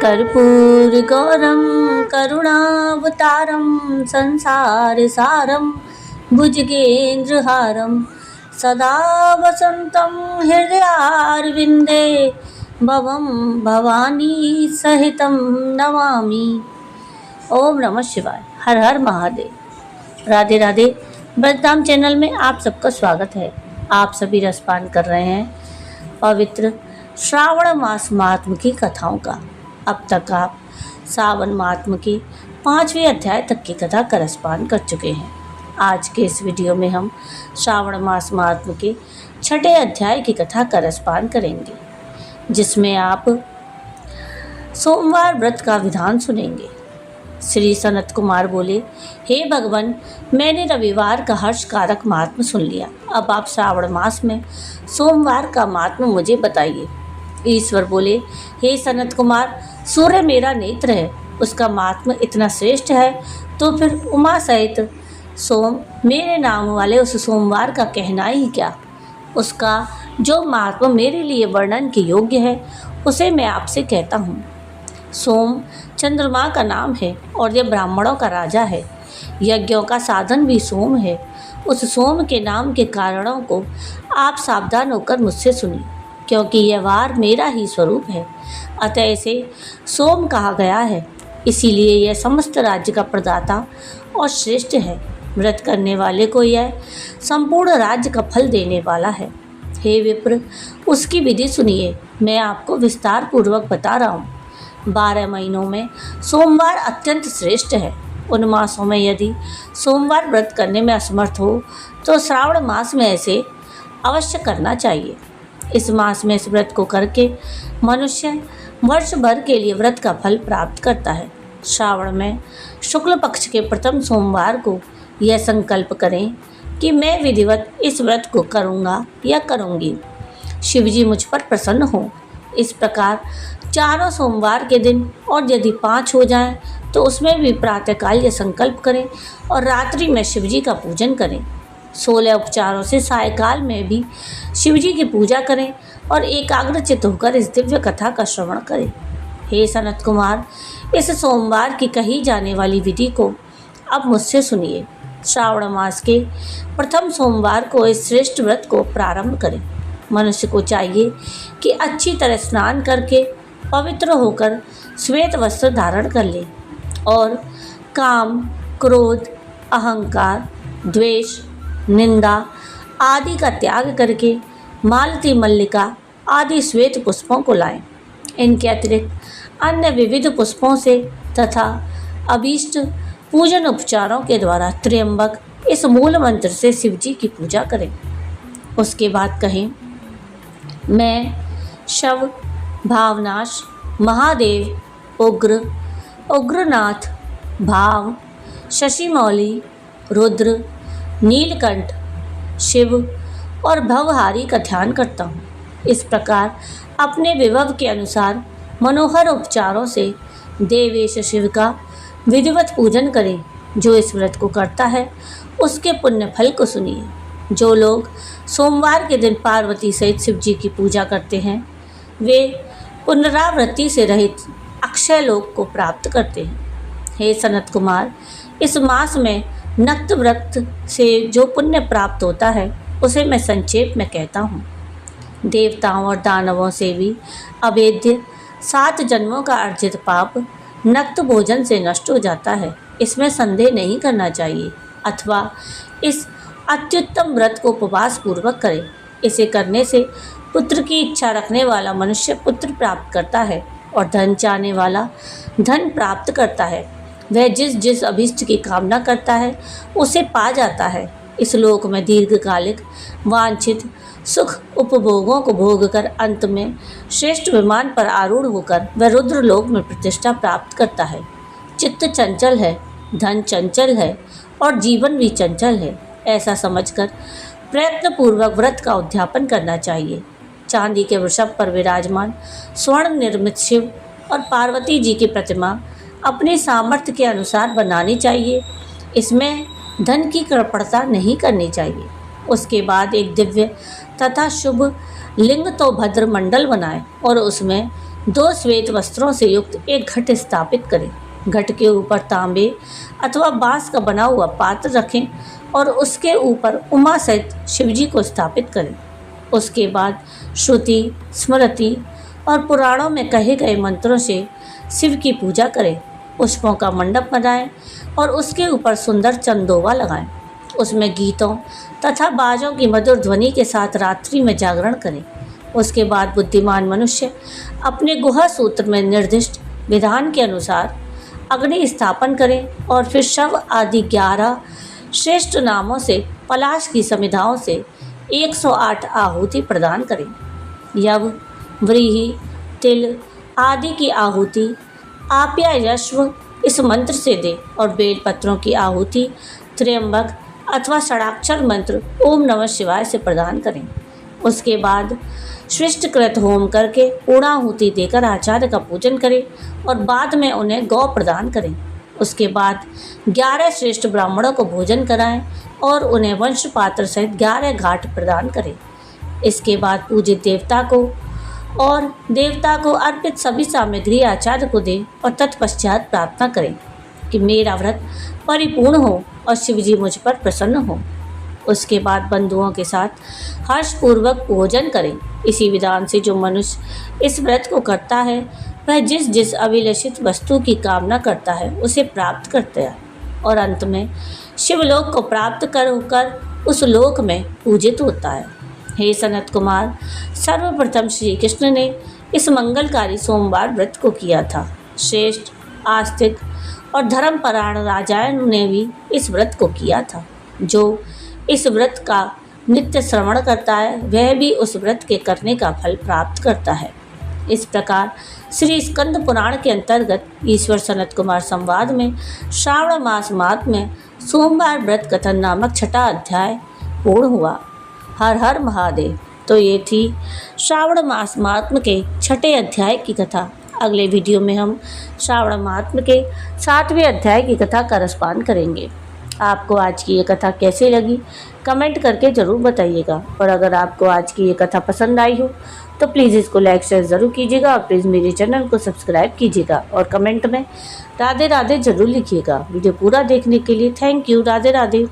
कर्पूरगौरं करुणावतारं संसारसारं भुजगेन्द्रहारं सदा वसन्तं हृदयारविन्दे भवं भवानी सहितं नमामि। ओम नमः शिवाय। हर हर महादेव। राधे राधे। ब्रजधाम चैनल में आप सबका स्वागत है। आप सभी रसपान कर रहे हैं पवित्र श्रावण मास महात्म की कथाओं का। अब तक आप सावन महात्म की 5वें अध्याय तक की कथा का रसपान कर चुके हैं। आज के इस वीडियो में हम श्रावण मास महात्म के 6ठे अध्याय की कथा का रसपान करेंगे, जिसमें आप सोमवार व्रत का विधान सुनेंगे। श्री सनत कुमार बोले, हे भगवान, मैंने रविवार का हर्षकारक महात्म सुन लिया। अब आप श्रावण मास में सोमवार का महात्म मुझे बताइए। ईश्वर बोले, हे सनत कुमार, सूर्य मेरा नेत्र है, उसका महात्म इतना श्रेष्ठ है, तो फिर उमा सहित सोम मेरे नाम वाले उस सोमवार का कहना ही क्या। उसका जो महात्म मेरे लिए वर्णन के योग्य है, उसे मैं आपसे कहता हूँ। सोम चंद्रमा का नाम है और यह ब्राह्मणों का राजा है। यज्ञों का साधन भी सोम है। उस सोम के नाम के कारणों को आप सावधान होकर मुझसे सुनिए, क्योंकि यह वार मेरा ही स्वरूप है, अतः इसे सोम कहा गया है। इसीलिए यह समस्त राज्य का प्रदाता और श्रेष्ठ है। व्रत करने वाले को यह संपूर्ण राज्य का फल देने वाला है। हे विप्र, उसकी विधि सुनिए। मैं आपको विस्तार पूर्वक बता रहा हूँ। 12 महीनों में सोमवार अत्यंत श्रेष्ठ है। उन मासों में यदि सोमवार व्रत करने में असमर्थ हो तो श्रावण मास में ऐसे अवश्य करना चाहिए। इस मास में इस व्रत को करके मनुष्य वर्ष भर के लिए व्रत का फल प्राप्त करता है। श्रावण में शुक्ल पक्ष के प्रथम सोमवार को यह संकल्प करें कि मैं विधिवत इस व्रत को करूँगा या करूँगी। शिवजी मुझ पर प्रसन्न हो। इस प्रकार चारों सोमवार के दिन, और यदि 5 हो जाएं तो उसमें भी प्रातःकाल यह संकल्प करें और रात्रि में शिवजी का पूजन करें। 16 उपचारों से सायकाल में भी शिवजी की पूजा करें और एकाग्रचित्त होकर इस दिव्य कथा का श्रवण करें। हे सनत कुमार, इस सोमवार की कही जाने वाली विधि को अब मुझसे सुनिए। श्रावण मास के प्रथम सोमवार को इस श्रेष्ठ व्रत को प्रारंभ करें। मनुष्य को चाहिए कि अच्छी तरह स्नान करके पवित्र होकर श्वेत वस्त्र धारण कर ले और काम, क्रोध, अहंकार, द्वेष, निंदा आदि का त्याग करके मालती, मल्लिका आदि श्वेत पुष्पों को लाएं। इनके अतिरिक्त अन्य विविध पुष्पों से तथा अभीष्ट पूजन उपचारों के द्वारा त्र्यंबक इस मूल मंत्र से शिवजी की पूजा करें। उसके बाद कहें, मैं शव, भावनाश, महादेव, उग्र, उग्रनाथ, भाव, शशिमौली, रुद्र, नीलकंठ, शिव और भवहारी का ध्यान करता हूँ। इस प्रकार अपने विभव के अनुसार मनोहर उपचारों से देवेश शिव का विधिवत पूजन करें। जो इस व्रत को करता है उसके पुण्य फल को सुनिए। जो लोग सोमवार के दिन पार्वती सहित शिव जी की पूजा करते हैं, वे पुनरावृत्ति से रहित अक्षय लोक को प्राप्त करते हैं। हे सनत कुमार, इस मास में नक्त व्रत से जो पुण्य प्राप्त होता है उसे मैं संक्षेप में कहता हूँ। देवताओं और दानवों से भी अभेद्य 7 जन्मों का अर्जित पाप नक्त भोजन से नष्ट हो जाता है। इसमें संदेह नहीं करना चाहिए। अथवा इस अत्युत्तम व्रत को उपवास पूर्वक करें। इसे करने से पुत्र की इच्छा रखने वाला मनुष्य पुत्र प्राप्त करता है और धन चाहने वाला धन प्राप्त करता है। वह जिस जिस अभीष्ट की कामना करता है उसे पा जाता है। इस लोक में दीर्घकालिक वांछित सुख उपभोगों को भोग कर अंत में श्रेष्ठ विमान पर आरूढ़ होकर वह रुद्र लोक में प्रतिष्ठा प्राप्त करता है। चित्त चंचल है, धन चंचल है और जीवन भी चंचल है, ऐसा समझकर प्रयत्नपूर्वक व्रत का उद्यापन करना चाहिए। चांदी के वृषभ पर विराजमान स्वर्ण निर्मित शिव और पार्वती जी की प्रतिमा अपने सामर्थ्य के अनुसार बनानी चाहिए। इसमें धन की कृपणता नहीं करनी चाहिए। उसके बाद एक दिव्य तथा शुभ लिंग तो भद्र मंडल बनाएं और उसमें 2 श्वेत वस्त्रों से युक्त एक घट स्थापित करें। घट के ऊपर तांबे अथवा बांस का बना हुआ पात्र रखें और उसके ऊपर उमा सहित शिवजी को स्थापित करें। उसके बाद श्रुति, स्मृति और पुराणों में कहे गए मंत्रों से शिव की पूजा करें। पुष्पों का मंडप बनाएं और उसके ऊपर सुंदर चंदोवा लगाएं। उसमें गीतों तथा बाजों की मधुर ध्वनि के साथ रात्रि में जागरण करें। उसके बाद बुद्धिमान मनुष्य अपने गुहा सूत्र में निर्दिष्ट विधान के अनुसार अग्नि स्थापन करें और फिर शव आदि 11 श्रेष्ठ नामों से पलाश की समिधाओं से 108 आहुति प्रदान करें। यव, व्रीहि, तिल आदि की आहुति आप्यायश्व इस मंत्र से दें और बेल पत्रों की आहुति त्र्यंबक अथवा षडाक्षर मंत्र ओम नमः शिवाय से प्रदान करें। उसके बाद सृष्टकृत होम करके पूर्णाहुति देकर आचार्य का पूजन करें और बाद में उन्हें गौ प्रदान करें। उसके बाद 11 श्रेष्ठ ब्राह्मणों को भोजन कराएं और उन्हें वंश पात्र सहित 11 घाट प्रदान करें। इसके बाद पूजित देवता को अर्पित सभी सामग्री आचार्य को दें और तत्पश्चात प्रार्थना करें कि मेरा व्रत परिपूर्ण हो और शिवजी मुझ पर प्रसन्न हो। उसके बाद बंधुओं के साथ हर्षपूर्वक भोजन करें। इसी विधान से जो मनुष्य इस व्रत को करता है वह जिस जिस अभिलषित वस्तु की कामना करता है उसे प्राप्त करता है और अंत में शिवलोक को प्राप्त कर उस लोक में पूजित होता है। हे सनत कुमार, सर्वप्रथम श्री कृष्ण ने इस मंगलकारी सोमवार व्रत को किया था। श्रेष्ठ, आस्तिक और धर्मपरायण राजाओं ने भी इस व्रत को किया था। जो इस व्रत का नित्य श्रवण करता है वह भी उस व्रत के करने का फल प्राप्त करता है। इस प्रकार श्री स्कंद पुराण के अंतर्गत ईश्वर सनत कुमार संवाद में श्रावण मास मात्म में सोमवार व्रत कथन नामक 6वां अध्याय पूर्ण हुआ। हर हर महादेव। तो ये थी श्रावण मास मात्म के 6ठे अध्याय की कथा। अगले वीडियो में हम श्रावण मात्म के 7वें अध्याय की कथा का रसपान करेंगे। आपको आज की ये कथा कैसी लगी कमेंट करके ज़रूर बताइएगा और अगर आपको आज की ये कथा पसंद आई हो तो प्लीज़ इसको लाइक शेयर ज़रूर कीजिएगा और प्लीज़ मेरे चैनल को सब्सक्राइब कीजिएगा और कमेंट में राधे राधे ज़रूर लिखिएगा। वीडियो पूरा देखने के लिए थैंक यू। राधे राधे।